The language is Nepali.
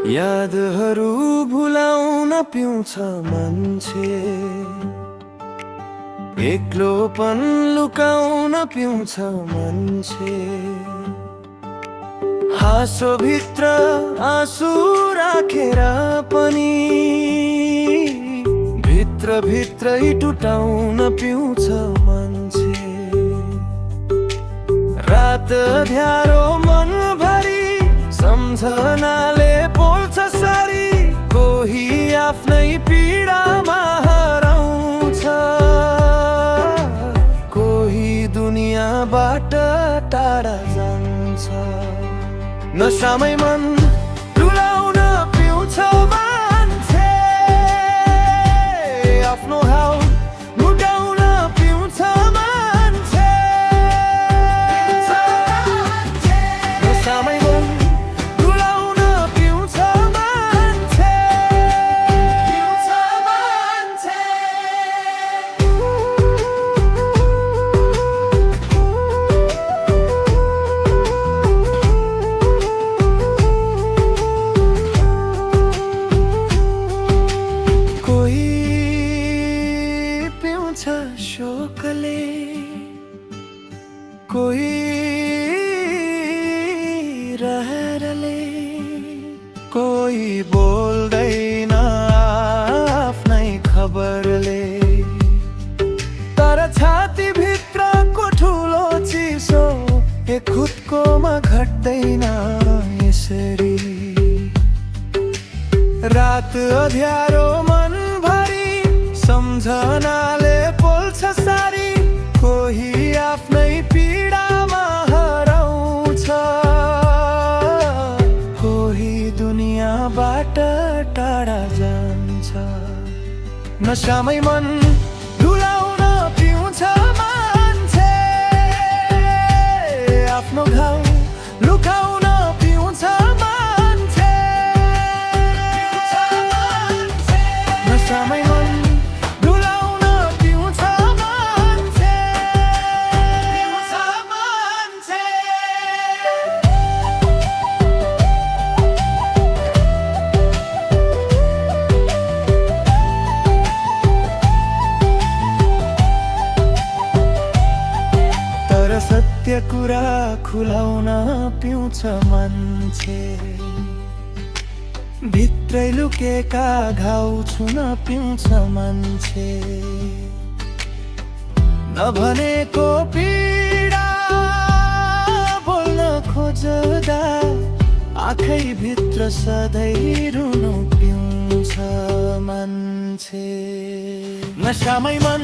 यादहरू भुलाउन पिउँछ मान्छे, एक्लोपन लुकाउन पिउँछ मान्छे। हाँसो भित्र आँसु राखेर पनि भित्र भित्रै टुटाउन पिउँछ मान्छे। रात अँध्यारो मनभरि सम्झनाले पोल्छ सारी, कोही आफ्नै पीडामा हराउँछ, कोही दुनियाँबाट टाढा जान्छ। नशामै मन डुलाउन पिउँछ मान्छे, आफ्नो घाउ लुटाउन पिउँछ मान्छे। नशामै मन डुलाउन पिउँछ मान्छे, पिउँछ मान्छे। शोकले कोही रहरले, कोही बोल्दैन आफ्नै खबरले। तर छाती भित्रको ठुलो चिसो खुदकोमा घट्दैन यसरी। रात अँध्यारो मनभरि सम्झनाले पोल्छ सारी, कोही आफ्नै पीडामा हराउँछ, कोही दुनियाँबाट टाढा जान्छ। नशामै मन डुलाउन पिउँछ मान्छे, आफ्नो घाउ लुकाउन पिउँछ मान्छे। नशामै मन डुलाउन पिउँछ मान्छे, पिउँछ मान्छे। तर सत्य कुरा खुलाउन पिउँछ मान्छे, भित्रै लुकेका घाउ छुन पिउँछ मान्छे। नभनेको पीडा बोल्न खोज्दा आँखै भित्र सधैँ रुनु पिउँछ मान्छे। नशामै मन